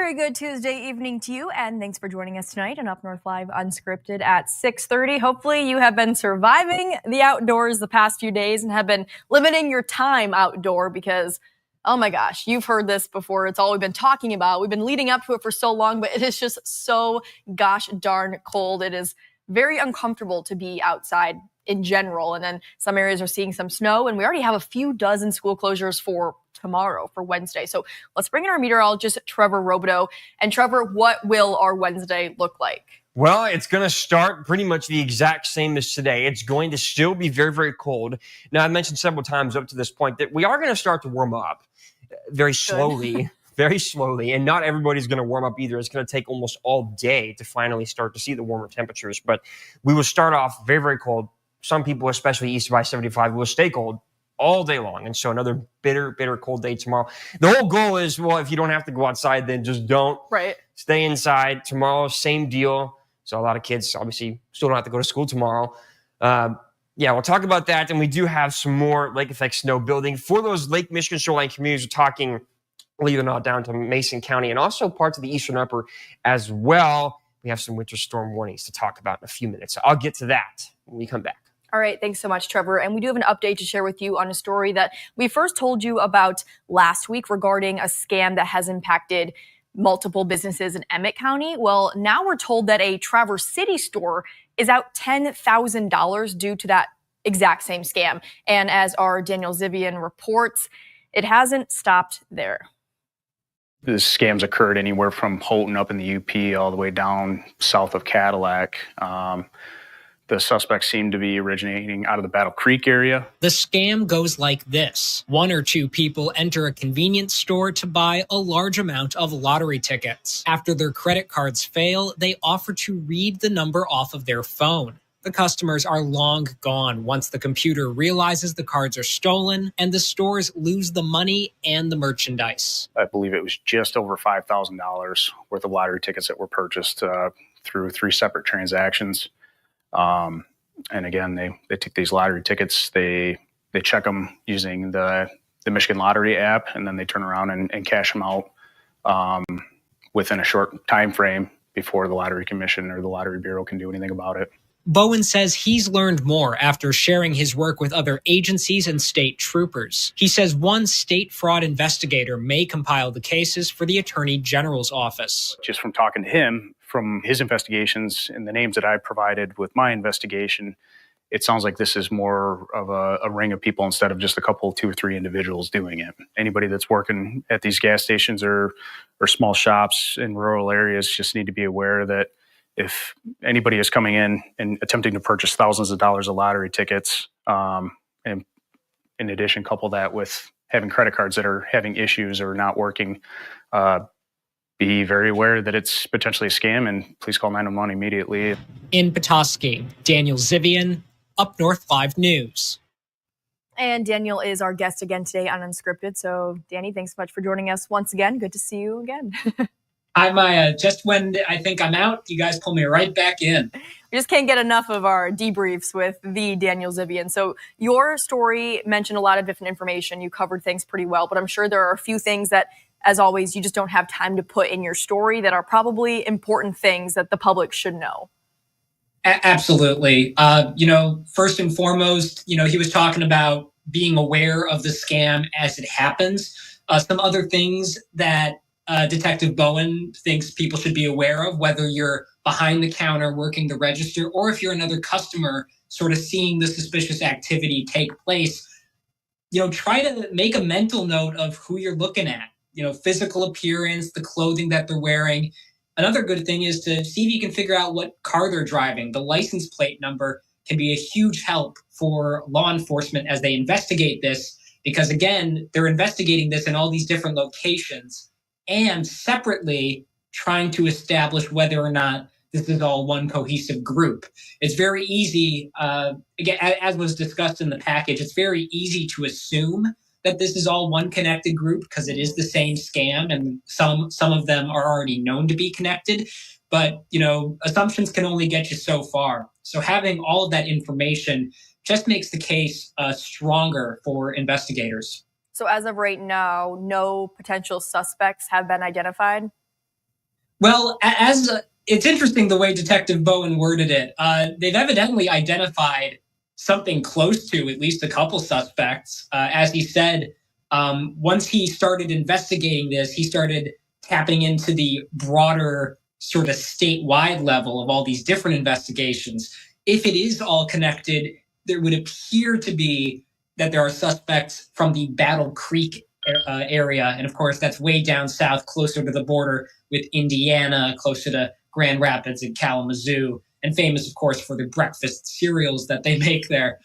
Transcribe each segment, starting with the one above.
very good Tuesday evening to you, and thanks for joining us tonight on UpNorthLive Unscripted at 6:30. Hopefully you have been surviving the outdoors the past few days and have been limiting your time outdoor because, oh my gosh, you've heard this before. It's all we've been talking about. We've been leading up to it for so long, but it is just so gosh darn cold. It is very uncomfortable to be outside in general. And then some areas are seeing some snow, and we already have a few dozen school closures for tomorrow, for Wednesday. So let's bring in our meteorologist, Trevor Robideau. And Trevor, what will our Wednesday look like? Well, it's going to start pretty much the exact same as today. It's going to still be very, very cold. Now, I mentioned several times up to this point that we are going to start to warm up very slowly. Very slowly, and not everybody's going to warm up either. It's going to take almost all day to finally start to see the warmer temperatures, but we will start off very, very cold. Some people, especially east of I-75, will stay cold all day long, and so another bitter, bitter cold day tomorrow. The whole goal is, well, if you don't have to go outside, then just don't. Right. Stay inside. Tomorrow, same deal. So a lot of kids obviously still don't have to go to school tomorrow. Yeah, we'll talk about that, and we do have some more lake effect snow building for those Lake Michigan shoreline communities. We're talking, believe it or not, down to Mason County and also parts of the eastern upper as well. We have some winter storm warnings to talk about in a few minutes. So I'll get to that when we come back. All right. Thanks so much, Trevor. And we do have an update to share with you on a story that we first told you about last week regarding a scam that has impacted multiple businesses in Emmett County. Well, now we're told that a Traverse City store is out $10,000 due to that exact same scam. And as our Daniel Zivian reports, it hasn't stopped there. The scams occurred anywhere from Houghton up in the UP all the way down south of Cadillac. The suspects seem to be originating out of the Battle Creek area. The scam goes like this. One or two people enter a convenience store to buy a large amount of lottery tickets. After their credit cards fail, they offer to read the number off of their phone. The customers are long gone once the computer realizes the cards are stolen and the stores lose the money and the merchandise. I believe it was just over $5,000 worth of lottery tickets that were purchased through 3 separate transactions. And again, they take these lottery tickets, they check them using the Michigan Lottery app, and then they turn around and cash them out within a short time frame before the Lottery Commission or the Lottery Bureau can do anything about it. Bowen says he's learned more after sharing his work with other agencies and state troopers. He says one state fraud investigator may compile the cases for the Attorney General's office. Just from talking to him, from his investigations and the names that I provided with my investigation, it sounds like this is more of a ring of people instead of just a couple, 2 or 3 individuals doing it. Anybody that's working at these gas stations or small shops in rural areas just need to be aware that if anybody is coming in and attempting to purchase thousands of dollars of lottery tickets, and in addition, couple that with having credit cards that are having issues or not working, be very aware that it's potentially a scam, and please call 911 immediately. In Petoskey, Daniel Zivian, UpNorthLive News. And Daniel is our guest again today on Unscripted. So, Danny, thanks so much for joining us once again. Good to see you again. Hi, Maya. Just when I think I'm out, you guys pull me right back in. We just can't get enough of our debriefs with the Daniel Zivian. So your story mentioned a lot of different information. You covered things pretty well, but I'm sure there are a few things that, as always, you just don't have time to put in your story that are probably important things that the public should know. Absolutely. First and foremost, he was talking about being aware of the scam as it happens. Some other things that Detective Bowen thinks people should be aware of, whether you're behind the counter working the register or if you're another customer sort of seeing the suspicious activity take place, try to make a mental note of who you're looking at, physical appearance, the clothing that they're wearing. Another good thing is to see if you can figure out what car they're driving. The license plate number can be a huge help for law enforcement as they investigate this, because again, they're investigating this in all these different locations and separately trying to establish whether or not this is all one cohesive group. It's very easy, again, as was discussed in the package, it's very easy to assume that this is all one connected group because it is the same scam and some of them are already known to be connected. But, assumptions can only get you so far. So having all of that information just makes the case stronger for investigators. So as of right now, no potential suspects have been identified? Well, as it's interesting the way Detective Bowen worded it. They've evidently identified something close to at least a couple suspects. As he said, once he started investigating this, he started tapping into the broader sort of statewide level of all these different investigations. If it is all connected, there would appear to be that there are suspects from the Battle Creek area. And of course, that's way down south, closer to the border with Indiana, closer to Grand Rapids and Kalamazoo, and famous, of course, for the breakfast cereals that they make there.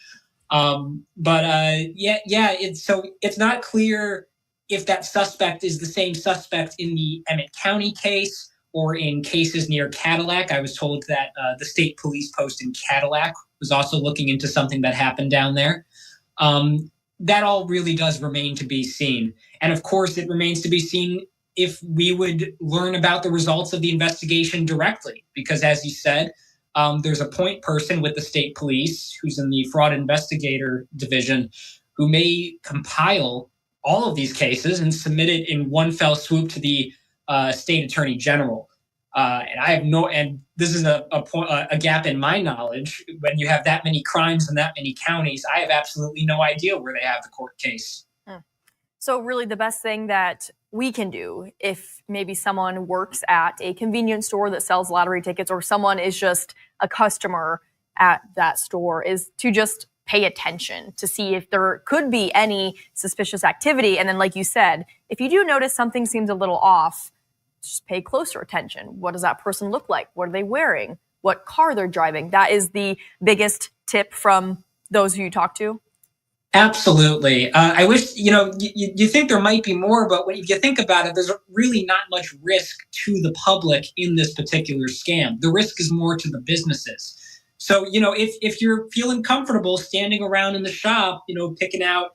It's not clear if that suspect is the same suspect in the Emmett County case or in cases near Cadillac. I was told that the state police post in Cadillac was also looking into something that happened down there. That all really does remain to be seen. And of course, it remains to be seen if we would learn about the results of the investigation directly. Because as you said, there's a point person with the state police who's in the fraud investigator division who may compile all of these cases and submit it in one fell swoop to the state attorney general. And this is a gap in my knowledge. When you have that many crimes in that many counties, I have absolutely no idea where they have the court case. So really the best thing that we can do if maybe someone works at a convenience store that sells lottery tickets or someone is just a customer at that store is to just pay attention to see if there could be any suspicious activity. And then like you said, if you do notice something seems a little off, just pay closer attention. What does that person look like? What are they wearing? What car they're driving? That is the biggest tip from those who you talk to. Absolutely. I wish, you think there might be more, but when you think about it, there's really not much risk to the public in this particular scam. The risk is more to the businesses. So, if you're feeling comfortable standing around in the shop, picking out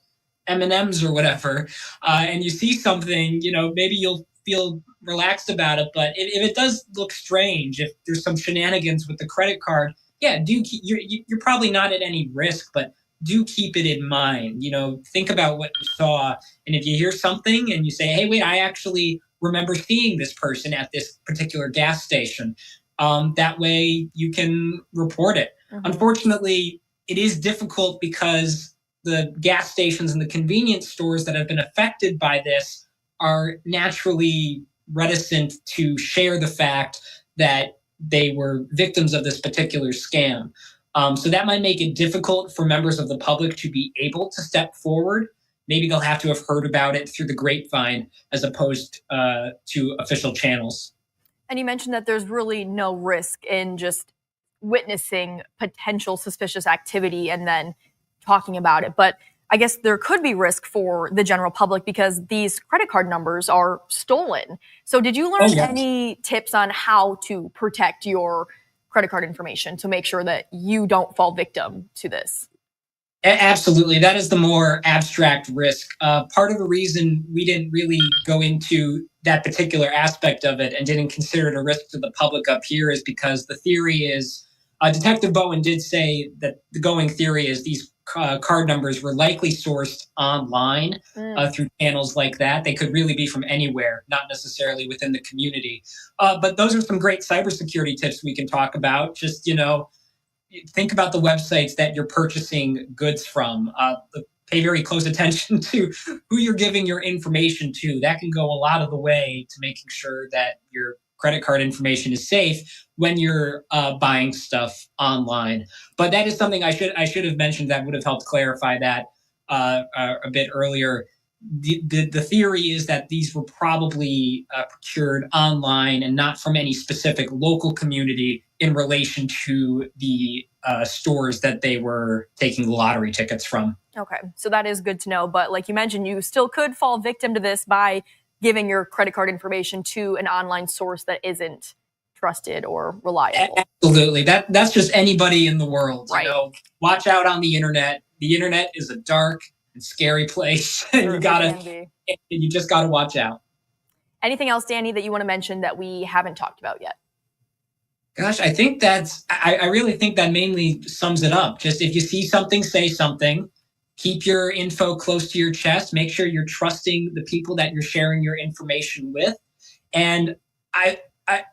M&Ms or whatever, and you see something, maybe you'll feel relaxed about it. But if it does look strange, if there's some shenanigans with the credit card, you're probably not at any risk, but do keep it in mind. Think about what you saw. And if you hear something and you say, hey, wait, I actually remember seeing this person at this particular gas station, that way you can report it. Mm-hmm. Unfortunately, it is difficult because the gas stations and the convenience stores that have been affected by this are naturally reticent to share the fact that they were victims of this particular scam. So that might make it difficult for members of the public to be able to step forward. Maybe they'll have to have heard about it through the grapevine as opposed to official channels. And you mentioned that there's really no risk in just witnessing potential suspicious activity and then talking about it. But I guess there could be risk for the general public because these credit card numbers are stolen. So did you learn any tips on how to protect your credit card information to make sure that you don't fall victim to this? Absolutely. That is the more abstract risk. Part of the reason we didn't really go into that particular aspect of it and didn't consider it a risk to the public up here is because the theory is, Detective Bowen did say that the going theory is these card numbers were likely sourced online through channels like that. They could really be from anywhere, not necessarily within the community. But those are some great cybersecurity tips we can talk about. Just, think about the websites that you're purchasing goods from. Pay very close attention to who you're giving your information to. That can go a lot of the way to making sure that your credit card information is safe when you're buying stuff online. But that is something I should have mentioned that would have helped clarify that a bit earlier. The theory is that these were probably procured online and not from any specific local community in relation to the stores that they were taking lottery tickets from. Okay, so that is good to know. But like you mentioned, you still could fall victim to this by giving your credit card information to an online source that isn't trusted or reliable. Absolutely. That's just anybody in the world. Right. Watch out on the internet. The internet is a dark and scary place. And you just gotta watch out. Anything else, Danny, that you want to mention that we haven't talked about yet? Gosh, I think I really think that mainly sums it up. Just if you see something, say something. Keep your info close to your chest. Make sure you're trusting the people that you're sharing your information with. And I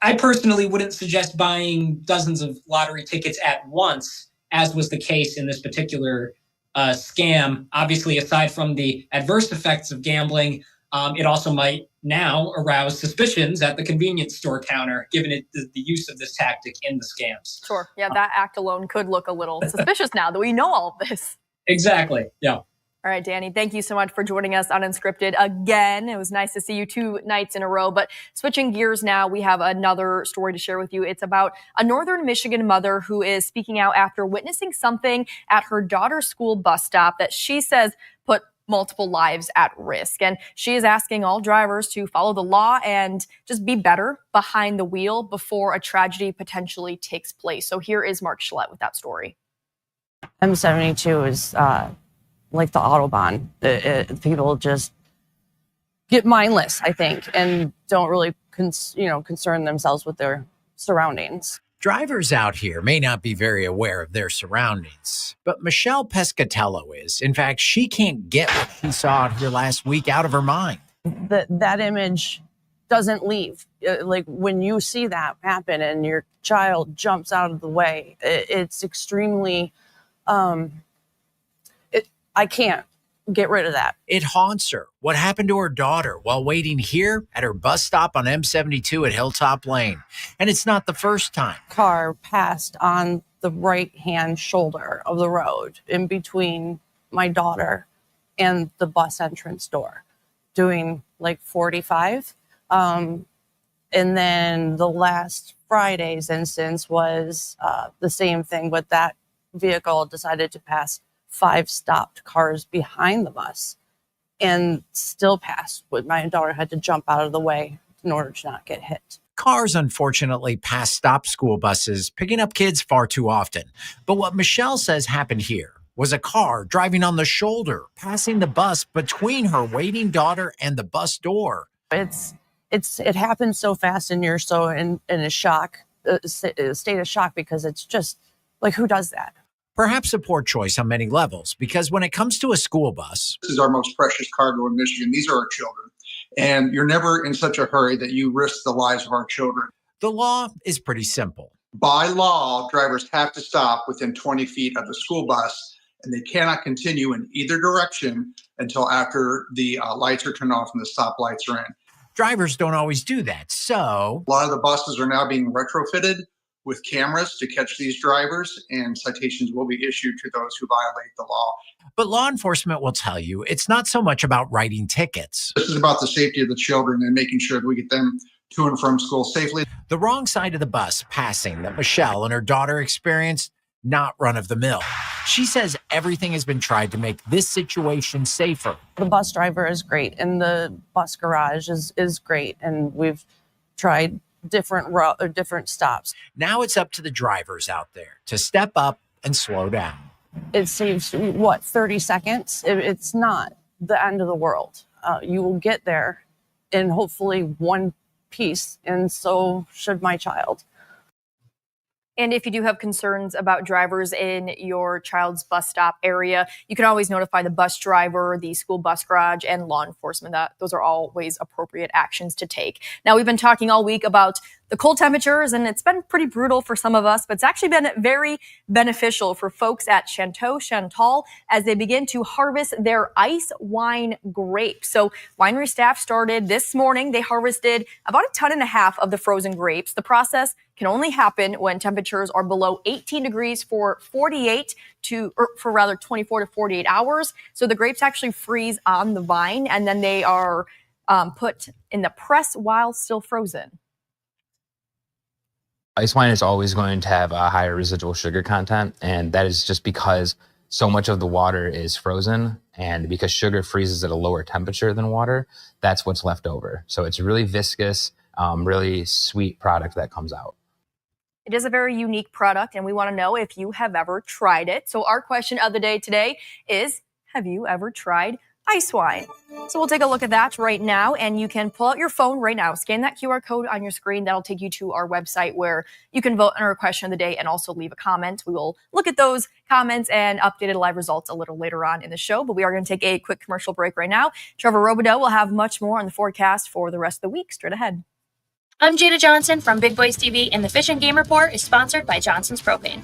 I personally wouldn't suggest buying dozens of lottery tickets at once, as was the case in this particular scam. Obviously, aside from the adverse effects of gambling, it also might now arouse suspicions at the convenience store counter, given the use of this tactic in the scams. Sure. Yeah, that act alone could look a little suspicious now that we know all of this. Exactly. Yeah. All right, Danny, thank you so much for joining us on Unscripted again. It was nice to see you 2 nights in a row. But switching gears now, we have another story to share with you. It's about a Northern Michigan mother who is speaking out after witnessing something at her daughter's school bus stop that she says put multiple lives at risk. And she is asking all drivers to follow the law and just be better behind the wheel before a tragedy potentially takes place. So here is Mark Schlett with that story. M72 is like the Autobahn. People just get mindless, I think, and don't really concern themselves with their surroundings. Drivers out here may not be very aware of their surroundings, but Michelle Pescatello is. In fact, she can't get what she saw out here last week out of her mind. That image doesn't leave. Like when you see that happen and your child jumps out of the way, it's extremely I can't get rid of that. It haunts her. What happened to her daughter while waiting here at her bus stop on M72 at Hilltop Lane? And it's not the first time. Car passed on the right-hand shoulder of the road in between my daughter and the bus entrance door, doing like 45. And then the last Friday's instance was the same thing, but that vehicle decided to pass 5 stopped cars behind the bus and still passed. But my daughter had to jump out of the way in order to not get hit. Cars, unfortunately, pass stop school buses, picking up kids far too often. But what Michelle says happened here was a car driving on the shoulder, passing the bus between her waiting daughter and the bus door. It happens so fast, and you're so in a shock, a state of shock, because it's just like, who does that? Perhaps a poor choice on many levels, because when it comes to a school bus, this is our most precious cargo in Michigan. These are our children. And you're never in such a hurry that you risk the lives of our children. The law is pretty simple. By law, drivers have to stop within 20 feet of the school bus, and they cannot continue in either direction until after the lights are turned off and the stop lights are in. Drivers don't always do that, so a lot of the buses are now being retrofitted with cameras to catch these drivers, and citations will be issued to those who violate the law. But law enforcement will tell you it's not so much about writing tickets. This is about the safety of the children and making sure that we get them to and from school safely. The wrong side of the bus passing that Michelle and her daughter experienced, not run of the mill. She says everything has been tried to make this situation safer. The bus driver is great, and the bus garage is great, and we've tried different stops. Now it's up to the drivers out there to step up and slow down. It saves, 30 seconds? It's not the end of the world. You will get there in hopefully one piece, and so should my child. And if you do have concerns about drivers in your child's bus stop area, you can always notify the bus driver, the school bus garage, and law enforcement. Those are always appropriate actions to take. Now, we've been talking all week about the cold temperatures, and it's been pretty brutal for some of us, but it's actually been very beneficial for folks at Chateau Chantal as they begin to harvest their ice wine grapes. So winery staff started this morning. They harvested about 1.5 tons of the frozen grapes. The process can only happen when temperatures are below 18 degrees for 24 to 48 hours. So the grapes actually freeze on the vine, and then they are put in the press while still frozen. Ice wine is always going to have a higher residual sugar content, and that is just because so much of the water is frozen, and because sugar freezes at a lower temperature than water, that's what's left over. So it's a really viscous, really sweet product that comes out. It is a very unique product, and we want to know if you have ever tried it. So our question of the day today is, have you ever tried ice wine? So we'll take a look at that right now, and you can pull out your phone right now, scan that QR code on your screen. That'll take you to our website where you can vote on our question of the day and also leave a comment. We will look at those comments and updated live results a little later on in the show, but we are going to take a quick commercial break right now. Trevor Robideau will have much more on the forecast for the rest of the week straight ahead. I'm Jada Johnson from Big Boys TV, and the Fish and Game Report is sponsored by Johnson's Propane.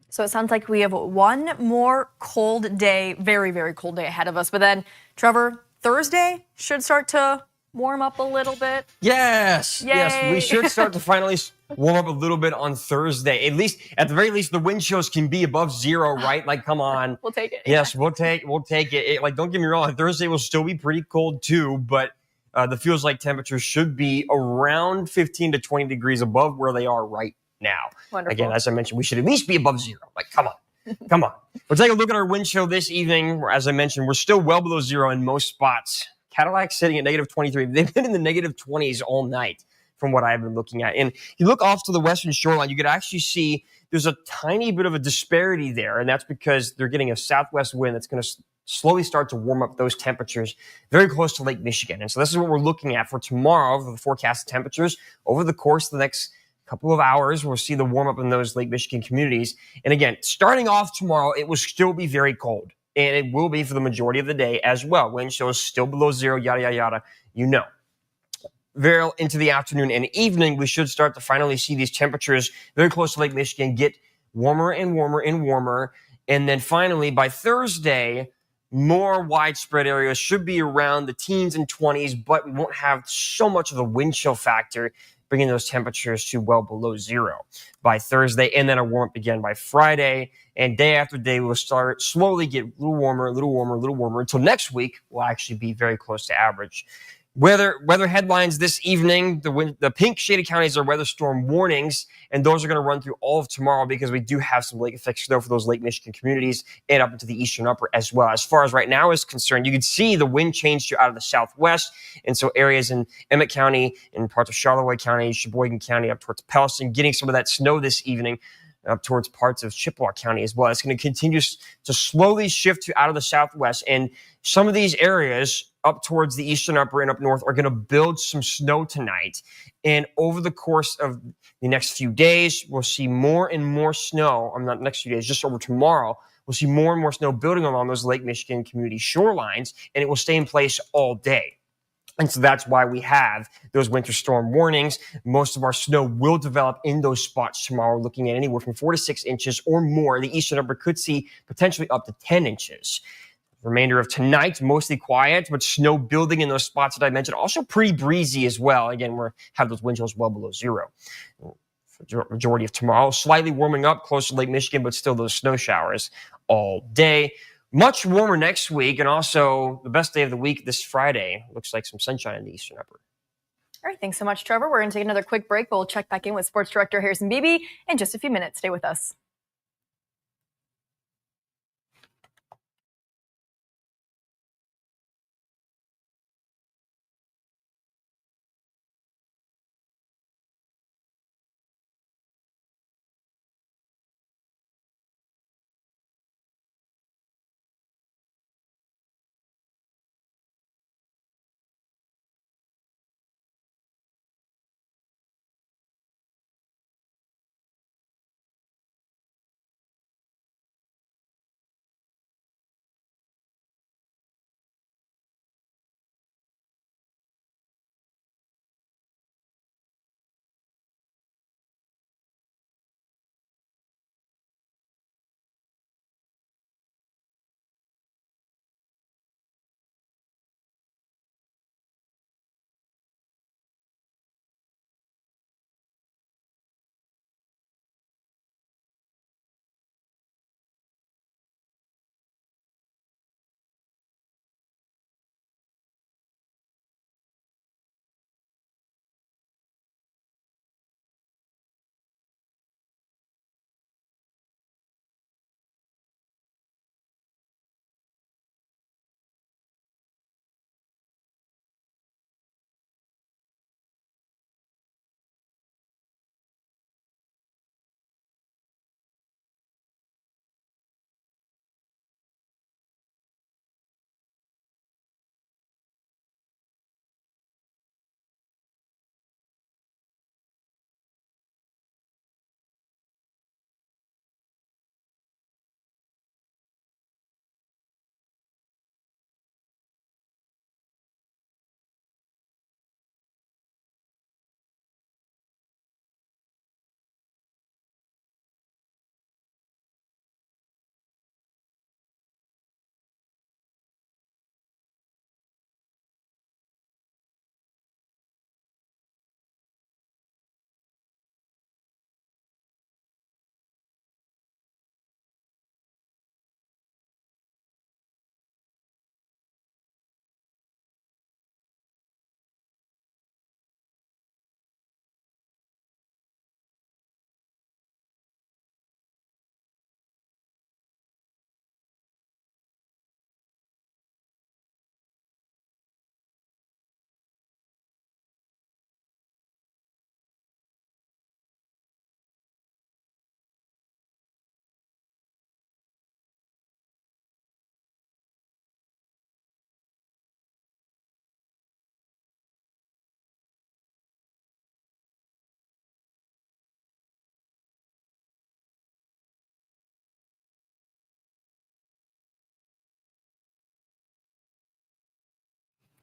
So it sounds like we have one more cold day, very, very cold day ahead of us. But then, Trevor, Thursday should start to warm up a little bit. Yes, Yay. yes, we should start to finally warm up a little bit on Thursday. At the very least, the wind chills can be above zero, right? Like, come on. We'll take it. Yes, we'll take it. Like, don't get me wrong, Thursday will still be pretty cold too, but the feels like temperatures should be around 15 to 20 degrees above where they are right now. Wonderful. Again, as I mentioned, we should at least be above zero. Like, come on. Come on. We'll take a look at our wind chill this evening. As I mentioned, we're still well below zero in most spots. Cadillac sitting at negative 23. They've been in the negative 20s all night from what I've been looking at. And you look off to the western shoreline, you could actually see there's a tiny bit of a disparity there. And that's because they're getting a southwest wind that's going to slowly start to warm up those temperatures very close to Lake Michigan. And so this is what we're looking at for tomorrow for the forecast temperatures over the course of the next couple of hours. We'll see the warm up in those Lake Michigan communities. And again, starting off tomorrow, it will still be very cold. And it will be for the majority of the day as well. Wind chills still below zero, yada, yada, yada. You know. Very into the afternoon and evening, we should start to finally see these temperatures very close to Lake Michigan get warmer and warmer and warmer. And then finally, by Thursday, more widespread areas should be around the teens and 20s, but we won't have so much of the wind chill factor, bringing those temperatures to well below zero by Thursday, and then a warm up again by Friday. And day after day, we'll start slowly get a little warmer, a little warmer, a little warmer until next week will actually be very close to average. Weather headlines this evening. The pink shaded counties are weather storm warnings, and those are going to run through all of tomorrow because we do have some lake effect snow for those Lake Michigan communities and up into the eastern upper as well. As far as right now is concerned, you can see the wind change to out of the southwest, and so areas in Emmett County and parts of Charlevoix County, Sheboygan County, up towards Pelson, getting some of that snow this evening up towards parts of Chippewa County as well. It's going to continue to slowly shift to out of the southwest, and some of these areas up towards the eastern upper and up north are going to build some snow tonight. And over the course of the next few days, we'll see more and more snow. Not next few days, just over tomorrow, we'll see more and more snow building along those Lake Michigan community shorelines, and it will stay in place all day. And so that's why we have those winter storm warnings. Most of our snow will develop in those spots tomorrow, looking at anywhere from 4 to 6 inches or more. The eastern upper could see potentially up to 10 inches. The remainder of tonight, mostly quiet, but snow building in those spots that I mentioned. Also pretty breezy as well. Again, we have those wind chills well below zero. For majority of tomorrow, slightly warming up close to Lake Michigan, but still those snow showers all day. Much warmer next week, and also the best day of the week this Friday. Looks like some sunshine in the eastern upper. All right, thanks so much, Trevor. We're going to take another quick break, but we'll check back in with Sports Director Harrison Beebe in just a few minutes. Stay with us.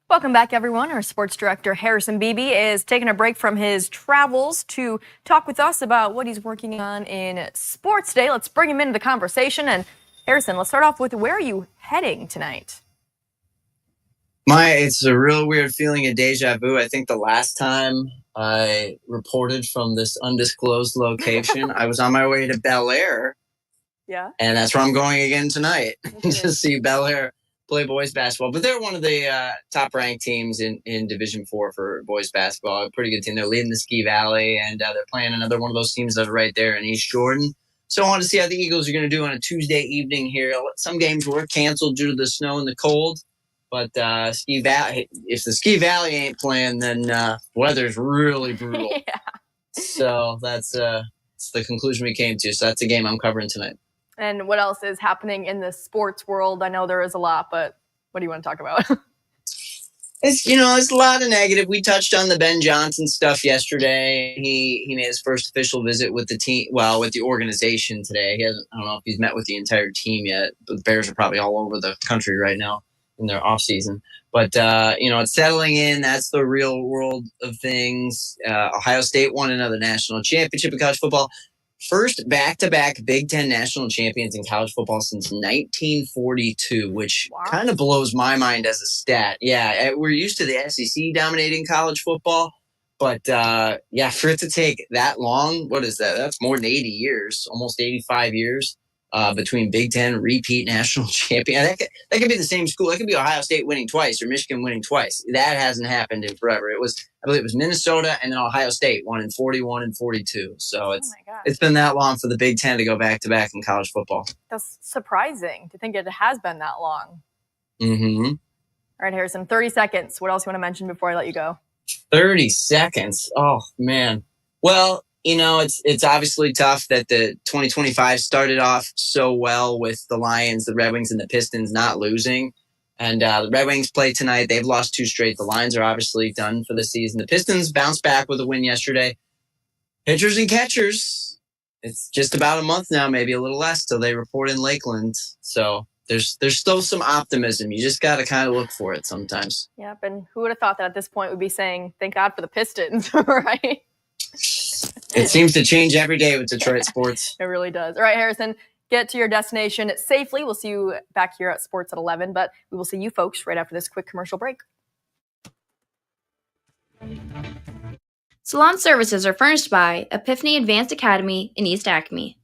Welcome back, everyone. Our sports director, Harrison Beebe, is taking a break from his travels to talk with us about what he's working on in Sports Day. Let's bring him into the conversation. And Harrison, let's start off with, where are you heading tonight? It's a real weird feeling of deja vu. I think the last time I reported from this undisclosed location, I was on my way to Bel Air. Yeah. And that's where I'm going again tonight, to see Bel Air. play boys basketball, but they're one of the top-ranked teams in Division IV for boys basketball. A pretty good team. They're leading the Ski Valley, and they're playing another one of those teams that are right there in East Jordan. So I want to see how the Eagles are going to do on a Tuesday evening here. Some games were canceled due to the snow and the cold, but Ski Valley, if the Ski Valley ain't playing, then weather's really brutal. Yeah. So that's the conclusion we came to. So that's a game I'm covering tonight. And what else is happening in the sports world? I know there is a lot, but what do you want to talk about? It's a lot of negative. We touched on the Ben Johnson stuff yesterday. He made his first official visit with the team, with the organization today. I don't know if he's met with the entire team yet, but the Bears are probably all over the country right now in their off season. But it's settling in. That's the real world of things. Ohio State won another national championship in college football. First back-to-back Big Ten national champions in college football since 1942, which kind of blows my mind as a stat. Yeah, we're used to the SEC dominating college football, but for it to take that long, what is that? That's more than 80 years, almost 85 years between Big Ten repeat national champion. That could be the same school. That could be Ohio State winning twice or Michigan winning twice. That hasn't happened in forever. I believe it was Minnesota and then Ohio State won in 41 and 42. So it's been that long for the Big Ten to go back-to-back in college football. That's surprising to think it has been that long. Mm-hmm. All right, Harrison, 30 seconds. What else you want to mention before I let you go? 30 seconds. Oh, man. Well, it's obviously tough that the 2025 started off so well with the Lions, the Red Wings, and the Pistons not losing. And the Red Wings play tonight. They've lost 2 straight. The Lions are obviously done for the season. The Pistons bounced back with a win yesterday. Pitchers and catchers, it's just about a month now, maybe a little less, till they report in Lakeland. So there's still some optimism. You just got to kind of look for it sometimes. Yep, and who would have thought that at this point we'd be saying, thank God for the Pistons, right? It seems to change every day with Detroit sports. It really does. All right, Harrison, get to your destination safely. We'll see you back here at Sports at 11, but we will see you folks right after this quick commercial break. Salon services are furnished by Epiphany Advanced Academy in East Acme.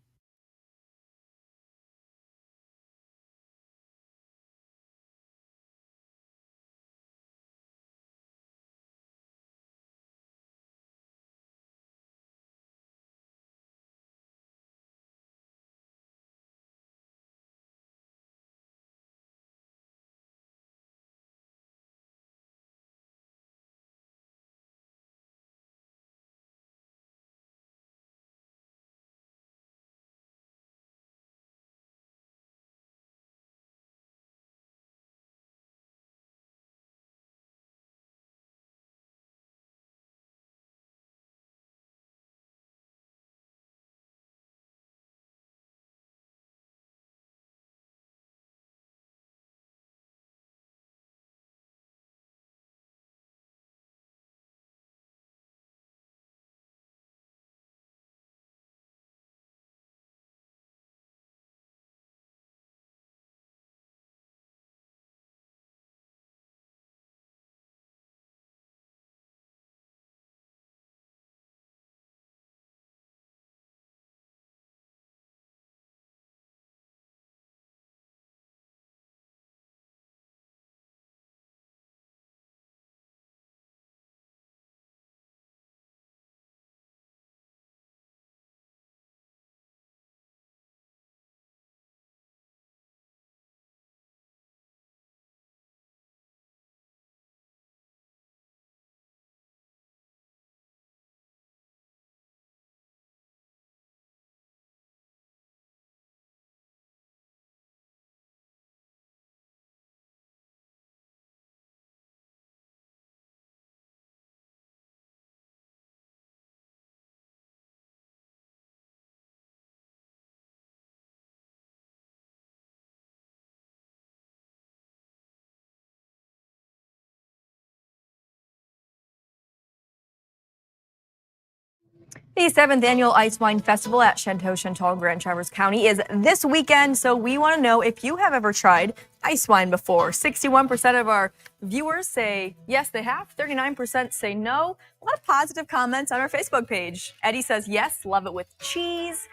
The 7th Annual Ice Wine Festival at Chanteau Chantal in Grand Traverse County is this weekend, so we want to know if you have ever tried ice wine before. 61% of our viewers say yes, they have. 39% say no. A lot of positive comments on our Facebook page. Eddie says yes, love it with cheese.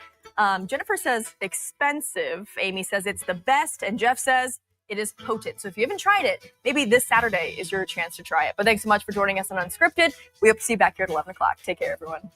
Jennifer says expensive. Amy says it's the best. And Jeff says It is potent. So if you haven't tried it, maybe this Saturday is your chance to try it. But thanks so much for joining us on Unscripted. We hope to see you back here at 11 o'clock. Take care, everyone.